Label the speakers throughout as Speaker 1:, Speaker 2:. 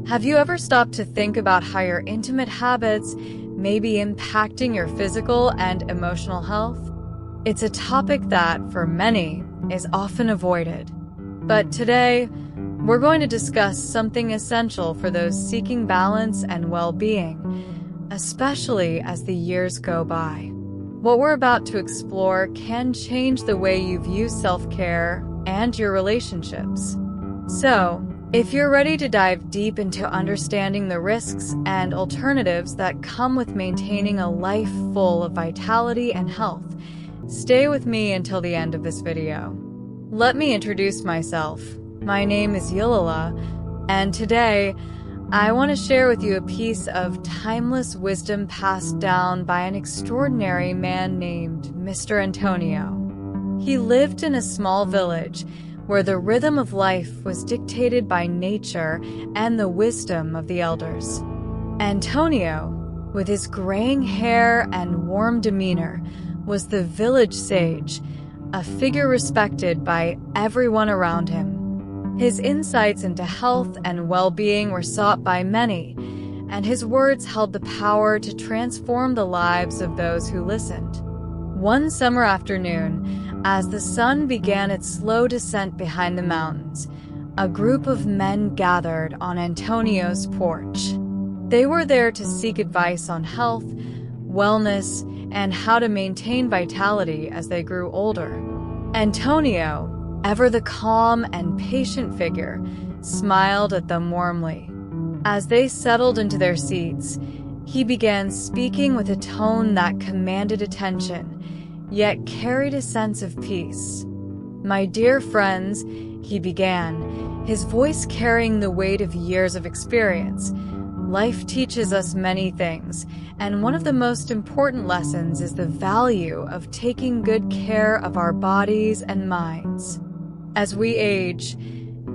Speaker 1: Have you ever stopped to think about how your intimate habits may be impacting your physical and emotional health? It's a topic that, for many, is often avoided. But today, we're going to discuss something essential for those seeking balance and well-being, especially as the years go by. What we're about to explore can change the way you view self-care and your relationships. So, if you're ready to dive deep into understanding the risks and alternatives that come with maintaining a life full of vitality and health, stay with me until the end of this video. Let me introduce myself. My name is Yilala, and today, I want to share with you a piece of timeless wisdom passed down by an extraordinary man named Mr. Antonio. He lived in a small village where the rhythm of life was dictated by nature and the wisdom of the elders. Antonio, with his graying hair and warm demeanor, was the village sage, a figure respected by everyone around him. His insights into health and well-being were sought by many, and his words held the power to transform the lives of those who listened. One summer afternoon, as the sun began its slow descent behind the mountains, a group of men gathered on Antonio's porch. They were there to seek advice on health, wellness, and how to maintain vitality as they grew older. Antonio, ever the calm and patient figure, smiled at them warmly. As they settled into their seats, he began speaking with a tone that commanded attention, yet carried a sense of peace. "My dear friends," he began, his voice carrying the weight of years of experience, "life teaches us many things, and one of the most important lessons is the value of taking good care of our bodies and minds. As we age,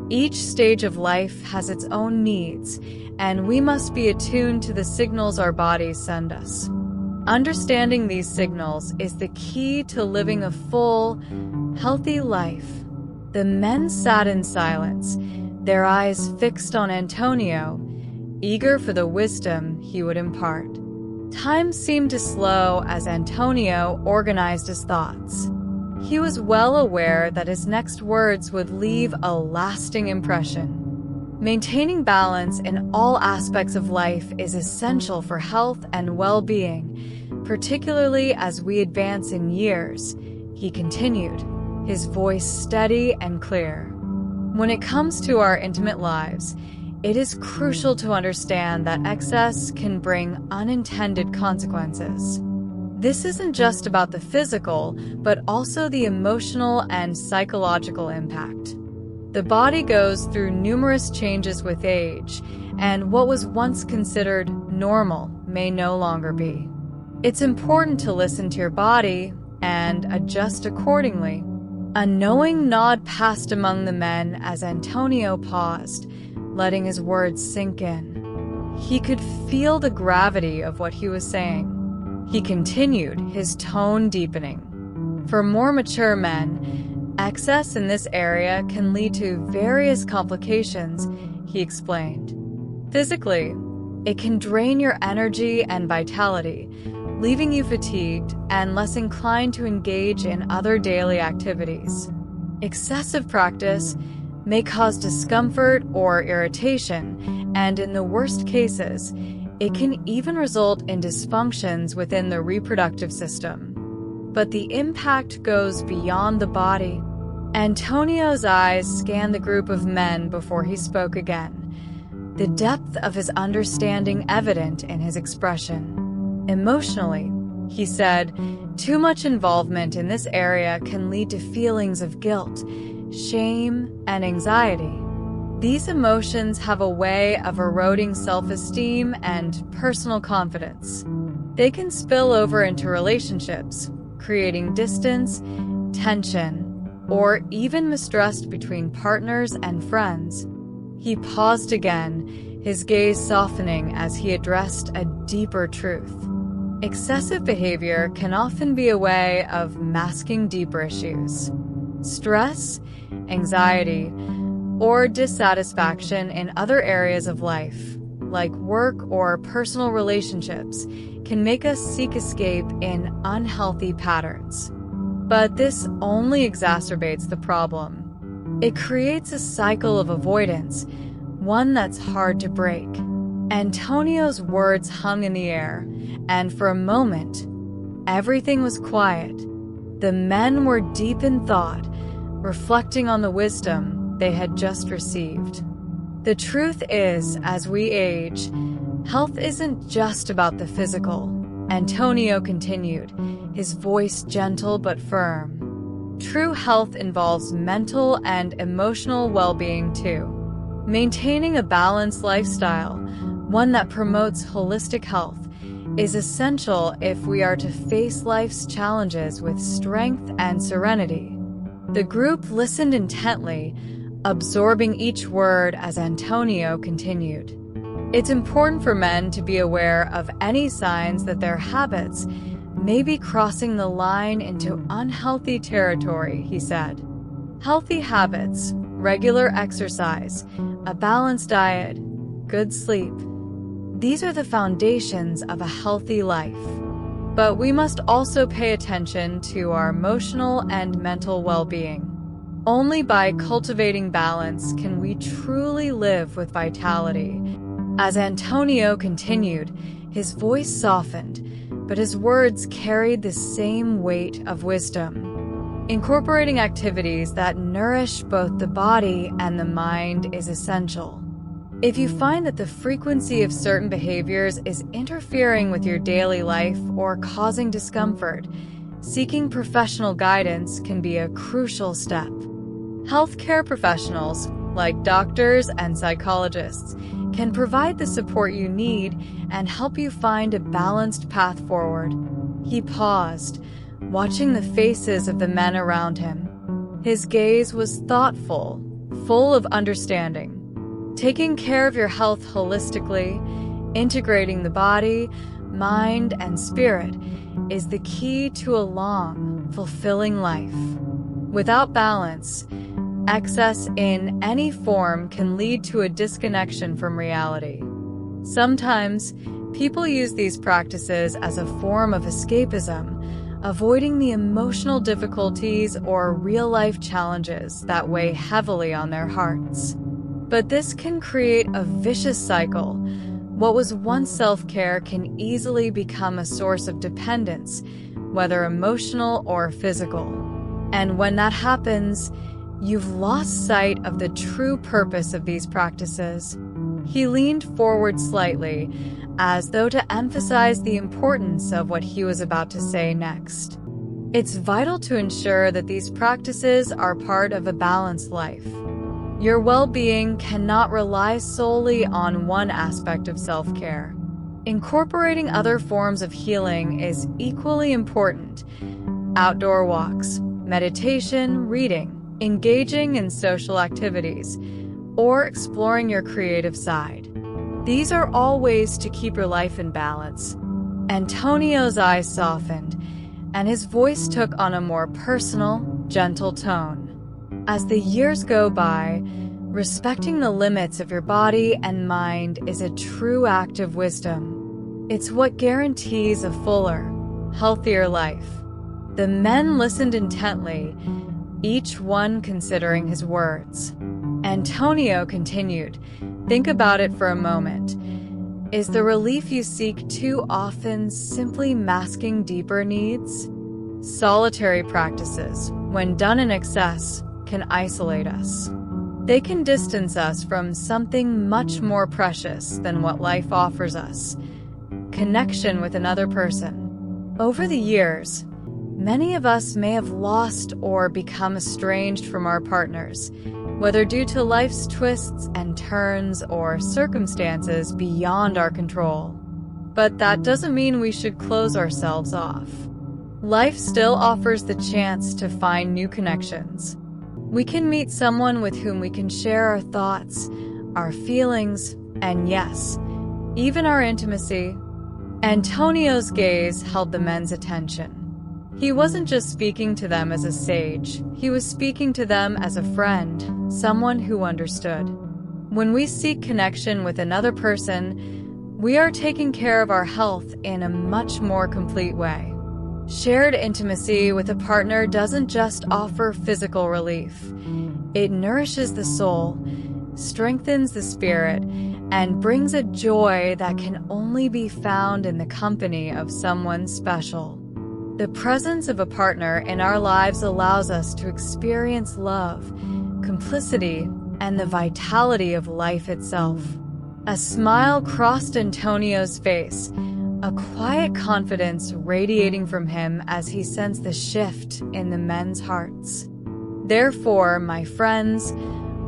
Speaker 1: each stage of life has its own needs, and we must be attuned to the signals our bodies send us. Understanding these signals is the key to living a full, healthy life." The men sat in silence, their eyes fixed on Antonio, eager for the wisdom he would impart. Time seemed to slow as Antonio organized his thoughts. He was well aware that his next words would leave a lasting impression. Maintaining balance in all aspects of life is essential for health and well-being, particularly as we advance in years, he continued, his voice steady and clear. When it comes to our intimate lives, it is crucial to understand that excess can bring unintended consequences. This isn't just about the physical, but also the emotional and psychological impact. The body goes through numerous changes with age, and what was once considered normal may no longer be. It's important to listen to your body and adjust accordingly. A knowing nod passed among the men as Antonio paused, letting his words sink in. He could feel the gravity of what he was saying. He continued, his tone deepening. "For more mature men, excess in this area can lead to various complications," he explained. "Physically, it can drain your energy and vitality, leaving you fatigued and less inclined to engage in other daily activities. Excessive practice may cause discomfort or irritation, and in the worst cases, it can even result in dysfunctions within the reproductive system. But the impact goes beyond the body." Antonio's eyes scanned the group of men before he spoke again, the depth of his understanding evident in his expression. "Emotionally," he said, "too much involvement in this area can lead to feelings of guilt, shame, and anxiety. These emotions have a way of eroding self-esteem and personal confidence. They can spill over into relationships, creating distance, tension, or even mistrust between partners and friends." He paused again, his gaze softening as he addressed a deeper truth. Excessive behavior can often be a way of masking deeper issues. Stress, anxiety, or dissatisfaction in other areas of life, like work or personal relationships, can make us seek escape in unhealthy patterns. But this only exacerbates the problem. It creates a cycle of avoidance, one that's hard to break. Antonio's words hung in the air, and for a moment, everything was quiet. The men were deep in thought, reflecting on the wisdom they had just received. The truth is, as we age, health isn't just about the physical, Antonio continued, his voice gentle but firm. True health involves mental and emotional well-being too. Maintaining a balanced lifestyle, one that promotes holistic health, is essential if we are to face life's challenges with strength and serenity. The group listened intently, absorbing each word as Antonio continued. It's important for men to be aware of any signs that their habits may be crossing the line into unhealthy territory, he said. Healthy habits, regular exercise, a balanced diet, good sleep. These are the foundations of a healthy life. But we must also pay attention to our emotional and mental well-being. Only by cultivating balance can we truly live with vitality. As Antonio continued, his voice softened, but his words carried the same weight of wisdom. Incorporating activities that nourish both the body and the mind is essential. If you find that the frequency of certain behaviors is interfering with your daily life or causing discomfort, seeking professional guidance can be a crucial step. Healthcare professionals, like doctors and psychologists, can provide the support you need and help you find a balanced path forward. He paused, watching the faces of the men around him. His gaze was thoughtful, full of understanding. Taking care of your health holistically, integrating the body, mind, and spirit is the key to a long, fulfilling life. Without balance, excess in any form can lead to a disconnection from reality. Sometimes, people use these practices as a form of escapism, avoiding the emotional difficulties or real-life challenges that weigh heavily on their hearts. But this can create a vicious cycle. What was once self-care can easily become a source of dependence, whether emotional or physical. And when that happens, you've lost sight of the true purpose of these practices. He leaned forward slightly, as though to emphasize the importance of what he was about to say next. It's vital to ensure that these practices are part of a balanced life. Your well-being cannot rely solely on one aspect of self-care. Incorporating other forms of healing is equally important. Outdoor walks, meditation, reading, engaging in social activities, or exploring your creative side. These are all ways to keep your life in balance. Antonio's eyes softened, and his voice took on a more personal, gentle tone. As the years go by, respecting the limits of your body and mind is a true act of wisdom. It's what guarantees a fuller, healthier life. The men listened intently, each one considering his words. Antonio continued, "Think about it for a moment. Is the relief you seek too often simply masking deeper needs? Solitary practices, when done in excess, can isolate us. They can distance us from something much more precious than what life offers us: connection with another person." Over the years, many of us may have lost or become estranged from our partners, whether due to life's twists and turns or circumstances beyond our control. But that doesn't mean we should close ourselves off. Life still offers the chance to find new connections. We can meet someone with whom we can share our thoughts, our feelings, and yes, even our intimacy. Antonio's gaze held the men's attention. He wasn't just speaking to them as a sage, he was speaking to them as a friend. someone who understood. When we seek connection with another person, we are taking care of our health in a much more complete way. Shared intimacy with a partner doesn't just offer physical relief. It nourishes the soul, strengthens the spirit, and brings a joy that can only be found in the company of someone special. The presence of a partner in our lives allows us to experience love, complicity, and the vitality of life itself. A smile crossed Antonio's face, a quiet confidence radiating from him as he sensed the shift in the men's hearts. Therefore, my friends,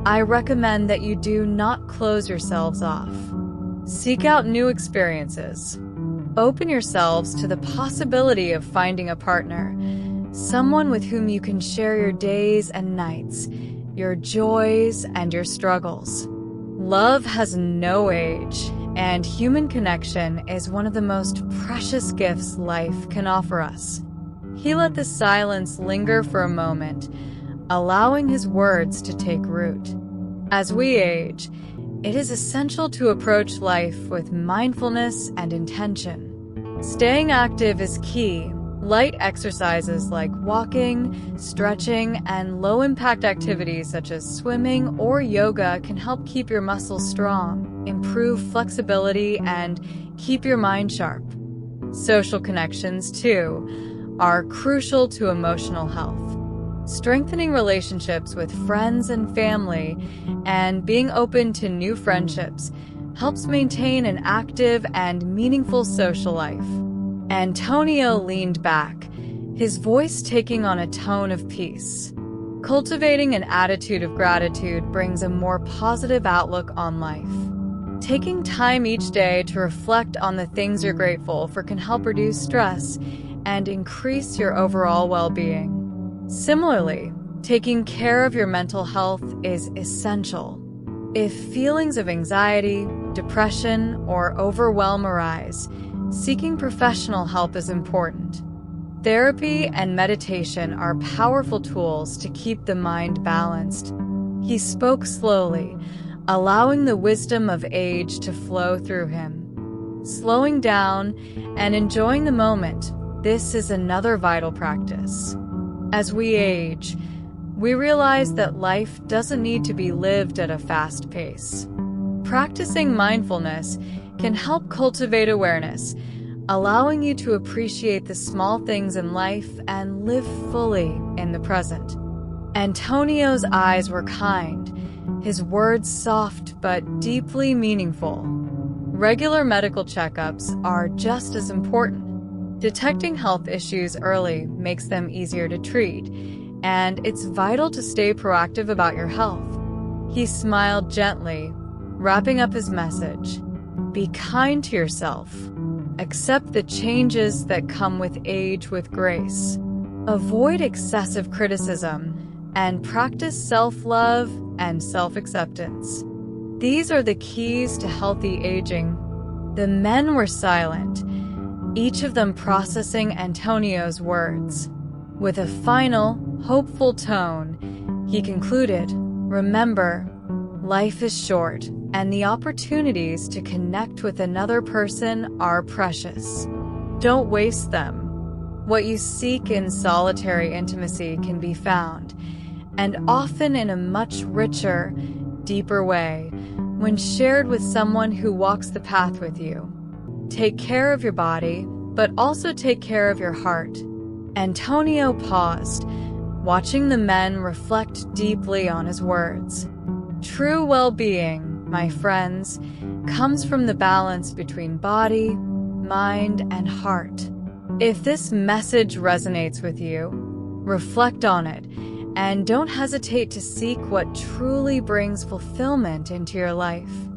Speaker 1: I recommend that you do not close yourselves off. Seek out new experiences. Open yourselves to the possibility of finding a partner, someone with whom you can share your days and nights, your joys and your struggles. Love has no age, and human connection is one of the most precious gifts life can offer us. He let the silence linger for a moment, allowing his words to take root. As we age, it is essential to approach life with mindfulness and intention. Staying active is key. Light exercises like walking, stretching, and low-impact activities such as swimming or yoga can help keep your muscles strong, improve flexibility, and keep your mind sharp. Social connections, too, are crucial to emotional health. Strengthening relationships with friends and family and being open to new friendships helps maintain an active and meaningful social life. Antonio leaned back, his voice taking on a tone of peace. Cultivating an attitude of gratitude brings a more positive outlook on life. Taking time each day to reflect on the things you're grateful for can help reduce stress and increase your overall well-being. Similarly, taking care of your mental health is essential. If feelings of anxiety, depression, or overwhelm arise, seeking professional help is important. Therapy and meditation are powerful tools to keep the mind balanced. He spoke slowly, allowing the wisdom of age to flow through him. Slowing down and enjoying the moment, this is another vital practice. As we age, we realize that life doesn't need to be lived at a fast pace. Practicing mindfulness can help cultivate awareness, allowing you to appreciate the small things in life and live fully in the present. Antonio's eyes were kind, his words soft but deeply meaningful. Regular medical checkups are just as important. Detecting health issues early makes them easier to treat, and it's vital to stay proactive about your health. He smiled gently, wrapping up his message. Be kind to yourself. Accept the changes that come with age with grace. Avoid excessive criticism and practice self-love and self-acceptance. These are the keys to healthy aging. The men were silent, each of them processing Antonio's words. With a final, hopeful tone, he concluded, "Remember, life is short, and the opportunities to connect with another person are precious. Don't waste them. What you seek in solitary intimacy can be found, and often in a much richer, deeper way, when shared with someone who walks the path with you. Take care of your body, but also take care of your heart." Antonio paused, watching the men reflect deeply on his words. True well-being, my friends, comes from the balance between body, mind, and heart. If this message resonates with you, reflect on it, and don't hesitate to seek what truly brings fulfillment into your life.